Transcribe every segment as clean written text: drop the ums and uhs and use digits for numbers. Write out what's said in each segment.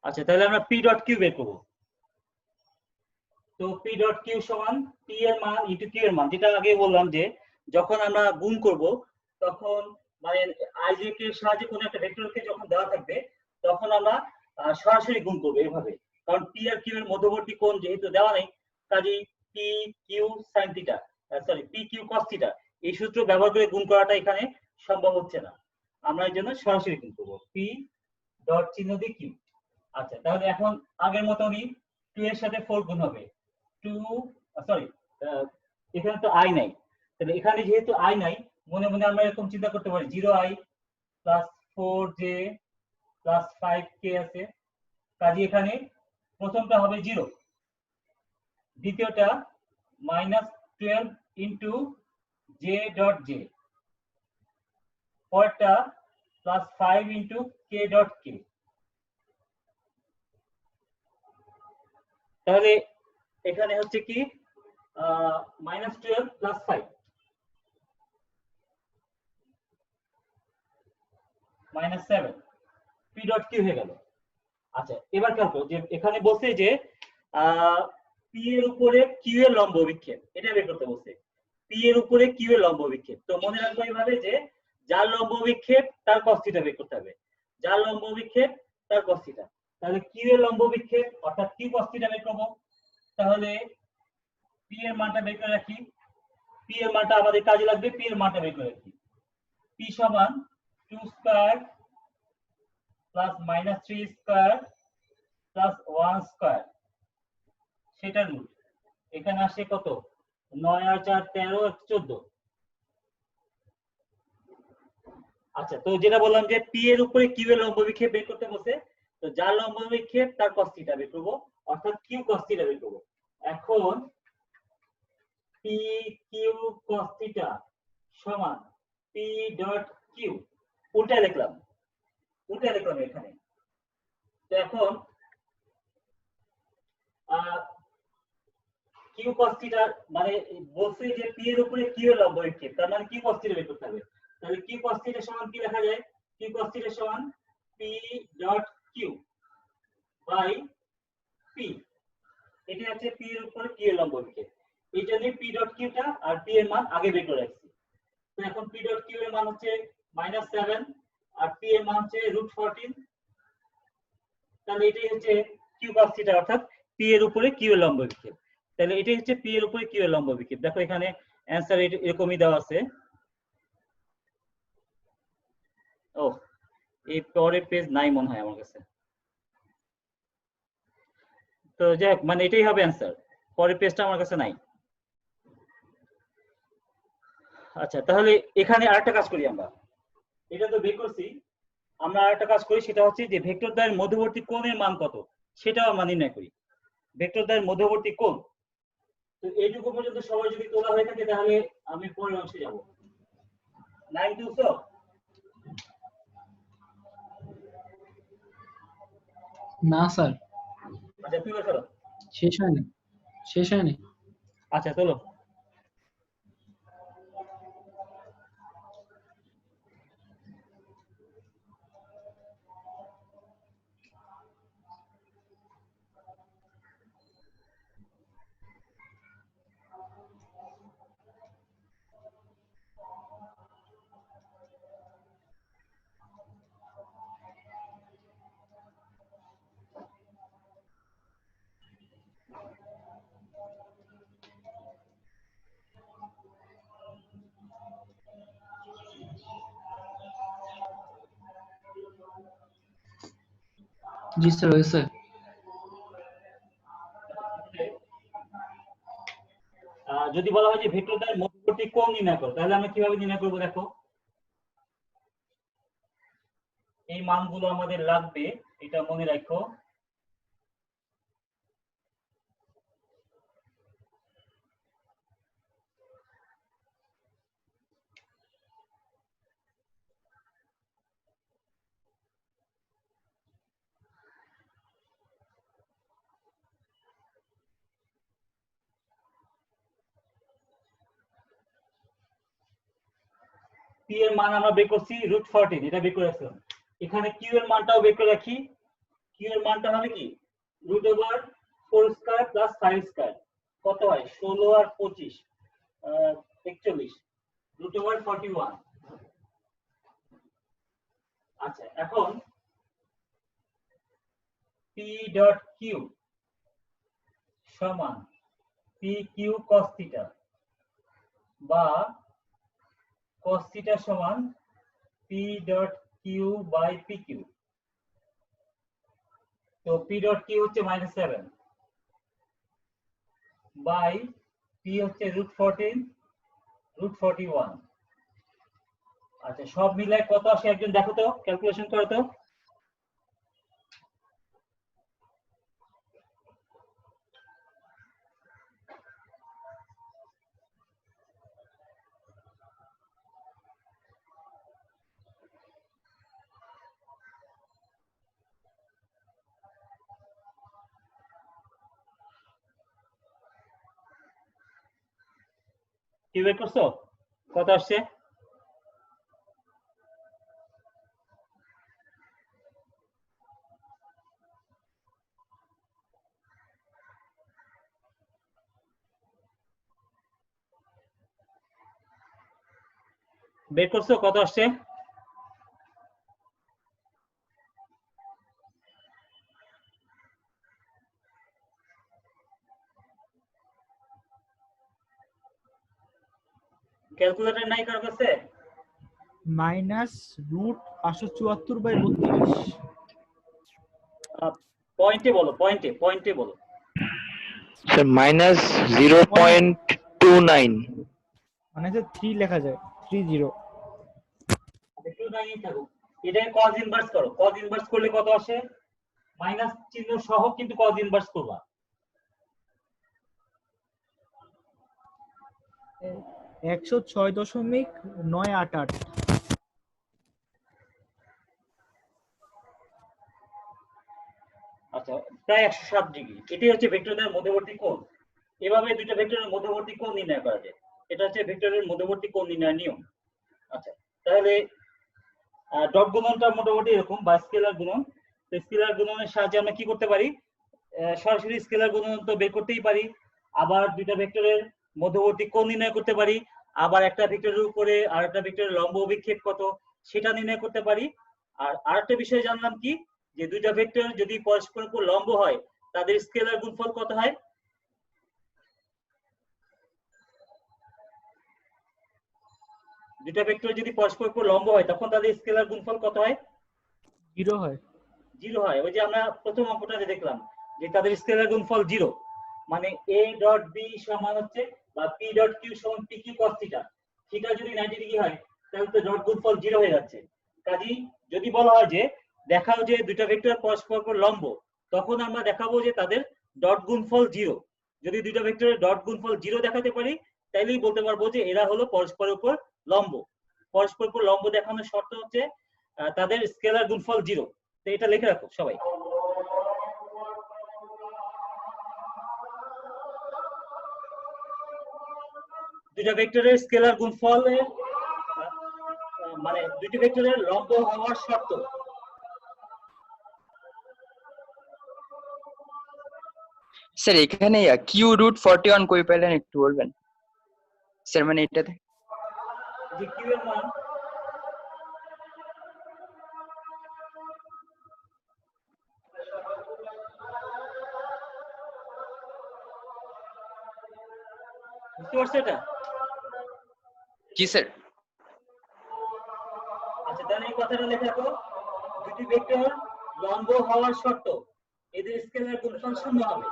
আচ্ছা, তাহলে আমরা পি ডট কিউ বের করবো। তো পি ডট কিউ সমান পি এর মান ইন্টু কিউ এর মান, যেটা আগে বললাম যে যখন আমরা গুণ করব তখন মানে আইজেক এর সাহায্যে কোনো একটা ভেক্টরকে যখন দেওয়া থাকবে তখন আমরা সরাসরি গুণ করবো এভাবে, কারণ পি আর কিউ এর মধ্যবর্তী কোণ যেহেতু দেওয়া নেই, কাজেই P Q sine theta sorry P Q cos theta এই সূত্র ব্যবহার করে গুণ করাটা এখানে সম্ভব হচ্ছে না, আমরা এর জন্য সরাসরি গুণ করবো পি ডট চিহ্ন দিয়ে কিউ। আচ্ছা, তাহলে এখন আগের মতনই 2 এর সাথে 4 গুণ হবে, 2 সরি এখানে তো আই নাই, তাহলে এখানে যেহেতু আই নাই মনে মনে আমরা এরকম চিন্তা করতে পারি 0i plus 4j plus 5k আছে, কাজে এখানে প্রথমটা হবে 0, দ্বিতীয়টা -12 ইন্টু j ডট j, পরেরটা plus 5 into k dot k। তাহলে এখানে হচ্ছে কি -12 প্লাস 5 -7 পি ডট কিউ হয়ে গেল। আচ্ছা, এবার খেয়াল করো যে এখানে বলছে যে পি এর উপরে কিউ এর লম্ব বিক্ষেপ, এটা বের করতে বলছে। পি এর উপরে কিউ এর লম্ব বিক্ষেপ, তো মনে রাখবো এইভাবে যে যার লম্ব বিক্ষেপ তার cos থিটা বের করতে হবে, যার লম্ব বিক্ষেপ তার cos থিটা। তাহলে কিউ এর লম্ব বিক্ষেপ অর্থাৎ কিউ cos থিটা বের করব। তাহলে পি এর মানটা বের করে রাখি, পি এর মানটা আমাদের কাজে লাগবে, পি এর মানটা বের করে রাখি। পি সমান 2 square plus -3 square plus 1 square, সেটা রুট এখানে আসে কত 9 আর 4 13 আর 14। আচ্ছা, তো যেটা বললাম যে পি এর উপরে কিউ এর লম্ব বিক্ষেপ বের করতে বলছে, তো যার লম্ব বিক্ষেপ তার cos থিটা বের করব, অর্থাৎ কিউ cos থিটা বের করব। এখন পি কিউ cos থিটা সমান পি ডট কিউ, উল্টা লিখলাম এখানে। তো এখন কিউ cos থিটা মানে বলছে যে পি এর উপরে কিউ এর লম্ব বিক্ষেপ, তার মানে কিউ cos থিটা বের করতে হবে। তাহলে কিউ cos থিটা সমান কি লেখা যায়, কিউ cos থিটা সমান P dot Q by P, এটা হচ্ছে পি এর উপরে কিউ এর লম্ব বিক্ষেপ। এই জন্য পি ডট কিউটা আর পি এর মান আগে বের করে রাখছি। তো এখন পি ডট কিউ এর মান হচ্ছে -7 আর পি এর মান হচ্ছে √14, তাহলে এটাই হচ্ছে কিউ cos থিটা অর্থাৎ পি এর উপরে কিউ এর লম্ব বিক্ষেপ। তাহলে এটাই হচ্ছে পি এর উপরে কিউ এর লম্ব বিক্ষেপ। দেখো এখানে অ্যানসার এরকমই দেওয়া আছে। ও, এই পরের পেজ নাই মনে হয় আমার কাছে, তো যাই হোক মানে এটাই হবে অ্যানসার, পরের পেজটা আমার কাছে নাই। আচ্ছা, তাহলে এখানে আরেকটা কাজ করি আমরা, এটা তো বের করছি, আমরা আরেকটা কাজ করি, সেটা হচ্ছে যে ভেক্টর দ্বয়ের মধ্যবর্তী কোণের মান কত সেটাও আমরা নির্ণয় করি। ভেক্টর দ্বয়ের মধ্যবর্তী কোণ, তো এইটুকু পর্যন্ত সবাই যদি তোলা হয়ে থাকে তাহলে আমি পরের অংশে যাব। 9 200 না স্যার, আচ্ছা তুই বলো। শেষ হয়নি। আচ্ছা চলো। জি স্যার, হয়েছে। যদি বলা হয় যে ভেক্টর দ্বয়ের মধ্যবর্তী কোণ নির্ণয় করো, তাহলে আমরা কিভাবে নির্ণয় করব? দেখো এই মানগুলো আমাদের লাগবে, এটা মনে রাখো। পি এর মান আমরা বের করছি √14, এটা বের করে রাখলাম। এখানে কিউ এর মানটাও বের করে রাখি, কিউ এর মানটা হবে কি √4² প্লাস 5² কত হয় 16 আর 25 41 √41। আচ্ছা এখন p ডট কিউ সমান পি কিউ cos থিটা বা cos থিটা সমান P dot Q by P Q. তো পি ডট কিউ হচ্ছে -7 বাই পি হচ্ছে √14 আচ্ছা সব মিলায় কত আসে একজন দেখো তো, ক্যালকুলেশন করো তো। কি বের করছো, কত আসছে? বের করছো কত আসছে? ক্যালকুলেটর নাই কার কাছে? -√574/32। পয়েন্টে বলো, পয়েন্টে বলো। স্যার -0.29 মানে যে 3 লেখা যায় 30। একটু নাই থাকুক, এটাকে cos ইনভার্স করো, cos ইনভার্স করলে কত আসে? মাইনাস চিহ্ন সহ কিন্তু cos ইনভার্স করবা। 106.988। আচ্ছা প্রায় 107 ডিগ্রি। এটাই হচ্ছে ভেক্টরদের মধ্যবর্তী কোণ। এভাবে দুইটা ভেক্টরের মধ্যবর্তী কোণ নির্ণয় করা যায়। এটা হচ্ছে ভেক্টরের মধ্যবর্তী কোণ নির্ণয়ের নিয়ম। আচ্ছা তাহলে ডট গুণনটা মোটামুটি এরকম, বা স্কেলার গুণন। তো স্কেলার গুণনের সাহায্যে আমরা কি করতে পারি? সরাসরি স্কেলার গুণন তো বের করতেই পারি, আবার দুইটা ভেক্টরের মধ্যবর্তী কোণ নির্ণয় করতে পারি, আবার একটা ভেক্টরের উপরে আরেকটা ভেক্টরের লম্ব অভিক্ষেপ কত সেটা নির্ণয় করতে পারি। আর আরেকটা বিষয় জানলাম কি, যে দুইটা ভেক্টর যদি পরস্পরের উপর লম্ব হয় তাদের স্কেলার গুণফল কত হয়? দুইটা ভেক্টর যদি পরস্পরের উপর লম্ব হয় তখন তাদের স্কেলার গুণফল কত হয়? 0 হয়। 0 হয়। ওই যে আমরা প্রথম অঙ্কটাতে দেখলাম যে তাদের স্কেলার গুণফল 0, মানে a ডট b সমান হচ্ছে বা p ডট q সমান p q cos theta. Theta যদি 90 ডিগ্রি হয় তাহলে তো ডট গুণফল 0 হয়ে যাচ্ছে। কাজেই যদি বলা হয় যে দেখাও যে দুইটা ভেক্টর পরস্পর উপর লম্ব, তখন আমরা দেখাবো যে তাদের ডট গুণফল 0। যদি দুইটা ভেক্টরের ডট গুণফল 0 দেখাতে পারি তাইলেই বলতে পারবো যে এরা হলো পরস্পরের উপর লম্ব। পরস্পরের উপর লম্ব দেখানোর শর্ত হচ্ছে তাদের স্কেলার গুণফল 0। তো এটা লিখে রাখো সবাই। দুইটা ভেক্টরের স্কেলার গুণফলের মানে দুইটি ভেক্টরের লম্ব হওয়ার শর্ত। স্যার এখানে q√41 কই পেলেন একটু বলবেন স্যার? মানে এটাতে যে কিউ এর মান বুঝতে পারছো এটা? জি স্যার। আচ্ছা তাহলে এই কথাটা লিখে রাখো, দুটি ভেক্টর লম্ব হওয়ার শর্ত এদের স্কেলার গুণফল 0 হবে।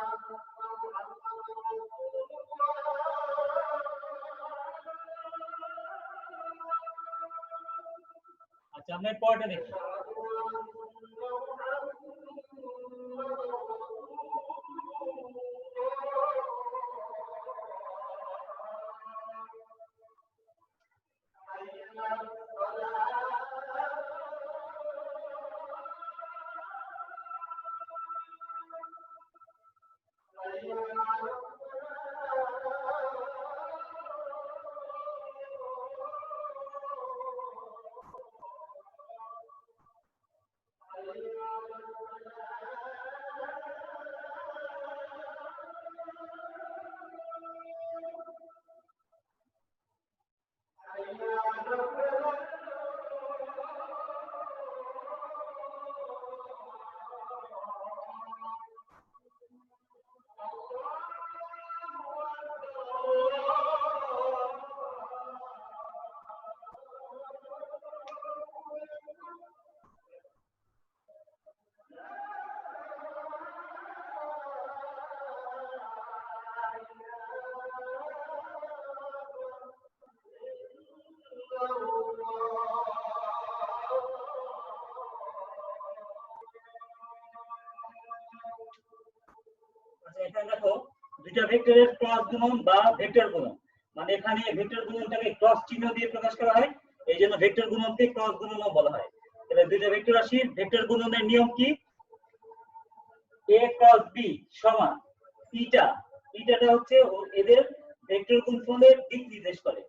আচ্ছা আমরা পরেরটা দেখি। এখানে দেখো দুইটা ভেক্টরের ক্রস গুণন বা ভেক্টর গুণন, মানে এখানে ভেক্টর গুণনটাকে ক্রস চিহ্ন দিয়ে প্রকাশ করা হয়, এই জন্য ভেক্টর গুণনকে ক্রস গুণনও বলা হয়। তাহলে দুইটা ভেক্টর রাশির ভেক্টর গুণনের নিয়ম কি? a ক্রস b সমান থিটা। থিটাটা হচ্ছে এদের ভেক্টর গুণফলের দিক নির্দেশ করে।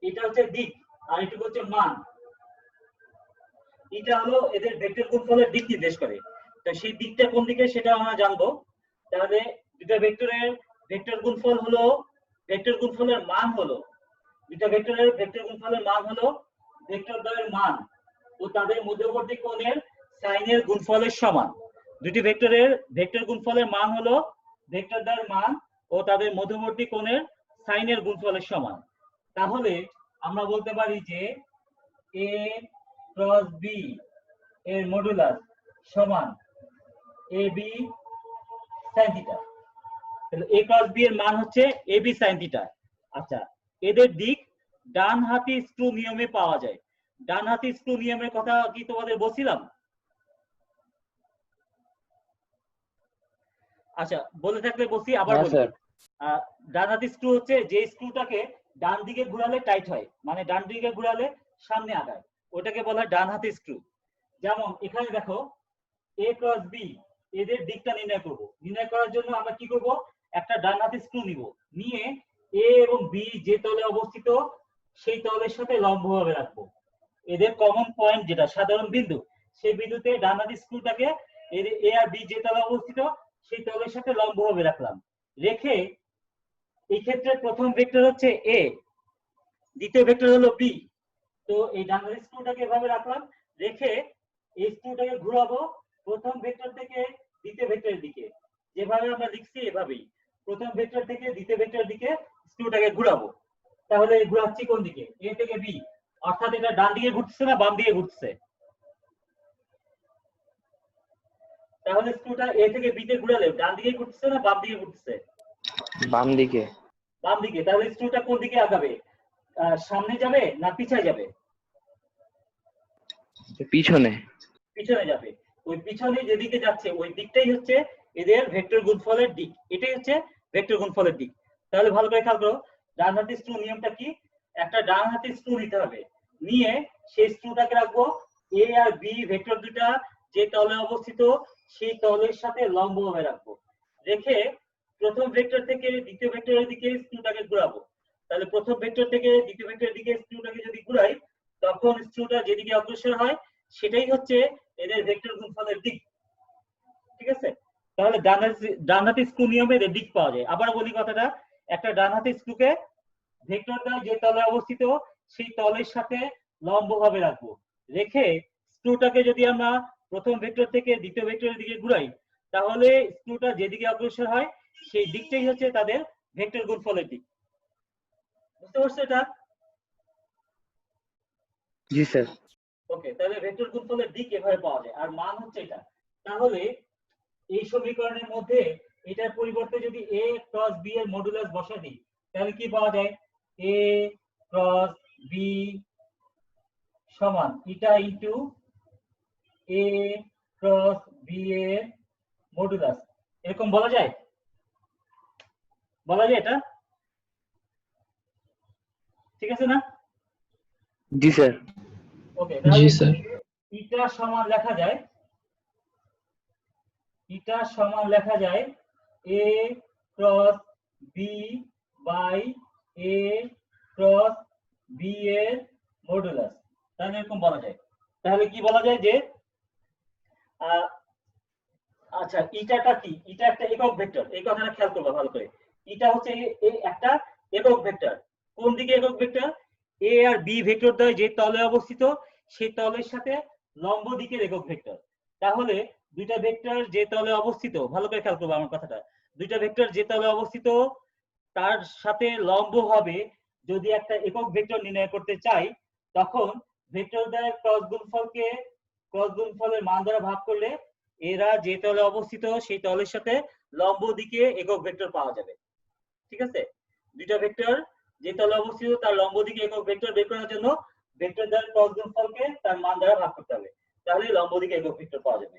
এটা হচ্ছে দিক আর এটা হচ্ছে মান। এটা হলো এদের ভেক্টর গুণফলের দিক নির্দেশ করে। তো সেই দিকটা কোন দিকে সেটা আমরা জানবো। তাহলে দুটো ভেক্টরের ভেক্টর গুণফল হলো, ভেক্টর গুণফলের মান হলো, দুটো ভেক্টরের ভেক্টর গুণফলের মান হলো ভেক্টর দ্বয়ের মান ও তাদের মধ্যবর্তী কোণের সাইনের গুণফলের সমান। দুটি ভেক্টরের ভেক্টর গুণফলের মান হলো ভেক্টর দ্বয়ের মান ও তাদের মধ্যবর্তী কোণের সাইনের গুণফলের সমান। তাহলে আমরা বলতে পারি যে a ক্রস b এর মডুলাস সমান ab sin থিটা। তাহলে a ক্রস b এর মান হচ্ছে ab sin থিটা। আচ্ছা, এদের দিক ডান হাতি স্ক্রু নিয়মে পাওয়া যায়। ডান হাতি স্ক্রু নিয়মের কথা কি তোমাদের বলছিলাম? আচ্ছা, বলে থাকলে বলছি, আবার বলি। ডান হাতি স্ক্রু হচ্ছে যে স্ক্রুটাকে ডান দিকে ঘোরালে টাইট হয়, মানে ডান দিকে ঘোরালে সামনে আগায়, ওটাকে বলা হয় ডান হাতি স্ক্রু। যেমন এখানে দেখো a ক্রস b এদের দিকটা নির্ণয় করব। নির্ণয় করার জন্য আমরা কি করব, একটা ডান হাতি স্ক্রু নিব, নিয়ে a এবং b যে তলে অবস্থিত সেই তলের সাথে লম্বভাবে রাখবো। এদের কমন পয়েন্ট যেটা সাধারণ বিন্দু, সেই বিন্দুতে ডান হাতি স্ক্রুটাকে a আর b যে তলে অবস্থিত সেই তলের সাথে লম্বভাবে রাখলাম। রেখে এই ক্ষেত্রে প্রথম ভেক্টর হচ্ছে a, দ্বিতীয় ভেক্টর হলো b। তো এই ডান হাতি স্ক্রুটাকে এভাবে রাখলাম, রেখে এই স্ক্রুটাকে ঘোরাবো প্রথম ভেক্টর থেকে দ্বিতীয় ভেক্টরের দিকে। যেভাবে আমরা লিখছি এভাবেই প্রথম ভেক্টর থেকে দ্বিতীয় ভেক্টরের দিকে স্ক্রুটাকে ঘোরাবো। তাহলে ঘোরাচ্ছি কোন দিকে? a থেকে b, অর্থাৎ এটা ডান দিকে ঘুরছে না বাম দিকে ঘুরছে? তাহলে স্ক্রুটা a থেকে b তে ঘোরালে ডান দিকে ঘুরছে না বাম দিকে ঘুরছে? বাম দিকে। বাম দিকে। তাহলে স্ক্রুটা কোন দিকে আগাবে? সামনে যাবে না পিছনে যাবে? পিছনে। পিছনে যাবে। ওই পিছনে যেদিকে যাচ্ছে ওই দিকটাই হচ্ছে এদের ভেক্টর গুণফলের দিক। এটাই হচ্ছে ভেক্টর গুণফলের দিক। তাহলে ভালো করে খেয়াল করো, ডান হাতি স্ক্রু নিয়মটা কি? একটা ডান হাতি স্ক্রু নিতে হবে, নিয়ে সেই স্ক্রুটাকে রাখবো a আর b ভেক্টর দুটা যে তলে অবস্থিত সেই তলের সাথে লম্বভাবে রাখবো। রেখে প্রথম ভেক্টর থেকে দ্বিতীয় ভেক্টরের দিকে স্ক্রুটাকে ঘোরাবো। তাহলে প্রথম ভেক্টর থেকে দ্বিতীয় ভেক্টরের দিকে স্ক্রুটাকে যদি ঘুরাই, তখন স্ক্রুটা যেদিকে অগ্রসর হয় সেটাই হচ্ছে এদের ভেক্টর গুণফলের দিক। ঠিক আছে? তাহলে ডান হাতি স্ক্রু নিয়মে এদের দিক পাওয়া যায়। আবার বলি কথাটা, একটা ডান হাতি স্ক্রুকে ভেক্টর দ্বয় যে তলে অবস্থিত সেই তলের সাথে লম্বভাবে রাখবো। রেখে স্ক্রুটাকে যদি আমরা প্রথম ভেক্টর থেকে দ্বিতীয় ভেক্টরের দিকে ঘুরাই, তাহলে স্ক্রুটা যেদিকে অগ্রসর হয় সেই দিকটাই হচ্ছে তাদের ভেক্টর গুণফলের দিক। বুঝতে পারছো এটা? জি স্যার। ওকে, তাহলে ভেক্টর গুণফলের দিক এভাবে পাওয়া যায়, আর মান হচ্ছে এটা। তাহলে এই সমীকরণের মধ্যে এটার পরিবর্তে যদি a ক্রস b এর মডুলাস বসা দিই, তাহলে কি পাওয়া যায়? a ক্রস b সমান এটা ইনটু a ক্রস b এর মডুলাস। এরকম বলা যায়? বলা যায় এটা? ঠিক আছে না? জি স্যার। ওকে, জি তাহলে স্যার। এটা সমান লেখা যায়, এটা সমান লেখা যায় a cross b by a cross b এর মডুলাস। তাহলে এরকম বলা যায়। তাহলে কি বলা যায় যে আচ্ছা, ইটাটা কি? এটা একটা একক ভেক্টর, এই কথাটা খেয়াল করবা ভালো করে। এটা হচ্ছে এই একটা একক ভেক্টর। কোন দিকে একক ভেক্টর? a আর b ভেক্টর দ্বয় যে তলে অবস্থিত সেই তলের সাথে লম্ব দিকের একক ভেক্টর। তাহলে দুইটা ভেক্টর যে তলে অবস্থিত, ভালো করে খেয়াল করবা আমার কথাটা, দুইটা ভেক্টর যে তলে অবস্থিত তার সাথে লম্ব হবে যদি একটা একক ভেক্টর নির্ণয় করতে চাই, তখন ভেক্টর দ্বয়ের ক্রস গুণফলের মান দ্বারা ভাগ করলে এরা যে তলে অবস্থিত সেই তলের সাথে লম্ব দিকে একক ভেক্টর পাওয়া যাবে। ঠিক আছে? দুইটা ভেক্টর যে তলে অবস্থিত তার লম্ব দিকে একক ভেক্টর বের করার জন্য ভেক্টর দ্বয়ের ক্রস গুণফলকে তার মান দ্বারা ভাগ করতে হবে, তাহলে লম্ব দিকে একক ভেক্টর পাওয়া যাবে।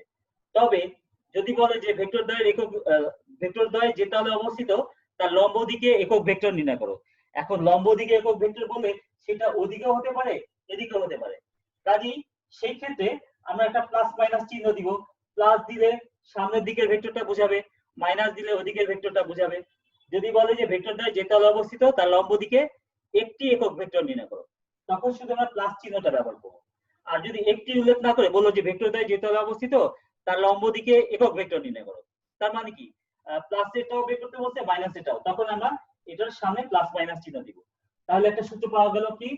তবে যদি বলে যে ভেক্টর দ্বয়ের একক ভেক্টরদ্বয় যে তলে অবস্থিত তার লম্ব দিকে একক ভেক্টর নির্ণয় করো। এখন লম্ব দিকে একক ভেক্টর বললে সেটা ওদিকেও হতে পারে এদিকেও হতে পারে। কাজেই সেই ক্ষেত্রে আমরা একটা প্লাস মাইনাস চিহ্ন দিব। প্লাস দিলে সামনের দিকের ভেক্টরটা বোঝাবে, মাইনাস দিলে ওদিকের ভেক্টরটা বোঝাবে। যদি বলে যে ভেক্টরদ্বয় যে তলে অবস্থিত তার লম্ব দিকে একটি একক ভেক্টর নির্ণয় করো, তখন শুধু আমরা প্লাস চিহ্নটা ব্যবহার করবো। আর যদি একটি উল্লেখ না করে বললো যে ভেক্টরদ্বয় যে তলে অবস্থিত তার লম্ব দিকে একক ভেক্টর নির্ণয় করো, তার মানে কি প্লাস এটাও বের করতে বলছে মাইনাস এটাও, তখন আমরা এটার সামনে প্লাস মাইনাস চিহ্ন দিব। তাহলে একটা সূত্র পাওয়া গেল কি,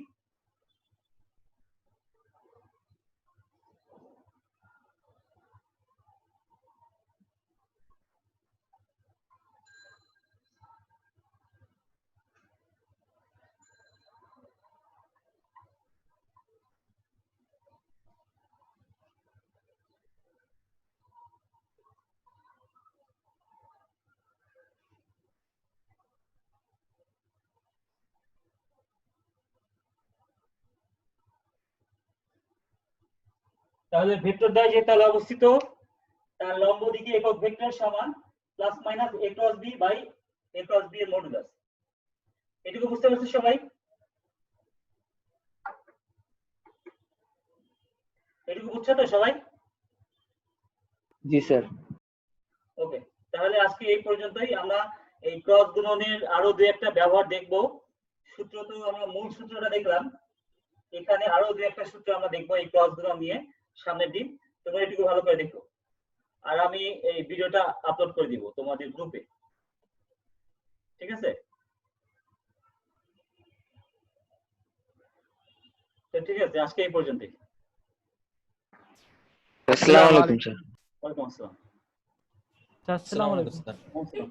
তাহলে ভেক্টরদ্বয় যে তলে অবস্থিত তার লম্ব দিকে একক ভেক্টর সমান plus minus a cross b by a cross b এর মডুলাস। এটুকু বুঝতে পারছো সবাই? এটুকু বুঝছো তো সবাই? জি স্যার। ওকে, তাহলে আজকে এই পর্যন্তই। আমরা এই ক্রস গুণনের আরো দুই একটা ব্যবহার দেখব। সূত্র তো আমরা মূল সূত্রটা দেখলাম, এখানে আরো দুই একটা সূত্র আমরা দেখবো এই ক্রস গুণন নিয়ে সামনের দিন। তোমরা এটুকু ভালো করে দেখো, আর আমি এই ভিডিওটা আপলোড করে দিব তোমাদের গ্রুপে, ঠিক আছে? তো ঠিক আছে, আজকে এই পর্যন্তই। আসসালামু আলাইকুম স্যার। ওয়ালাইকুম আসসালাম। আসসালামু আলাইকুম। আসসালাম।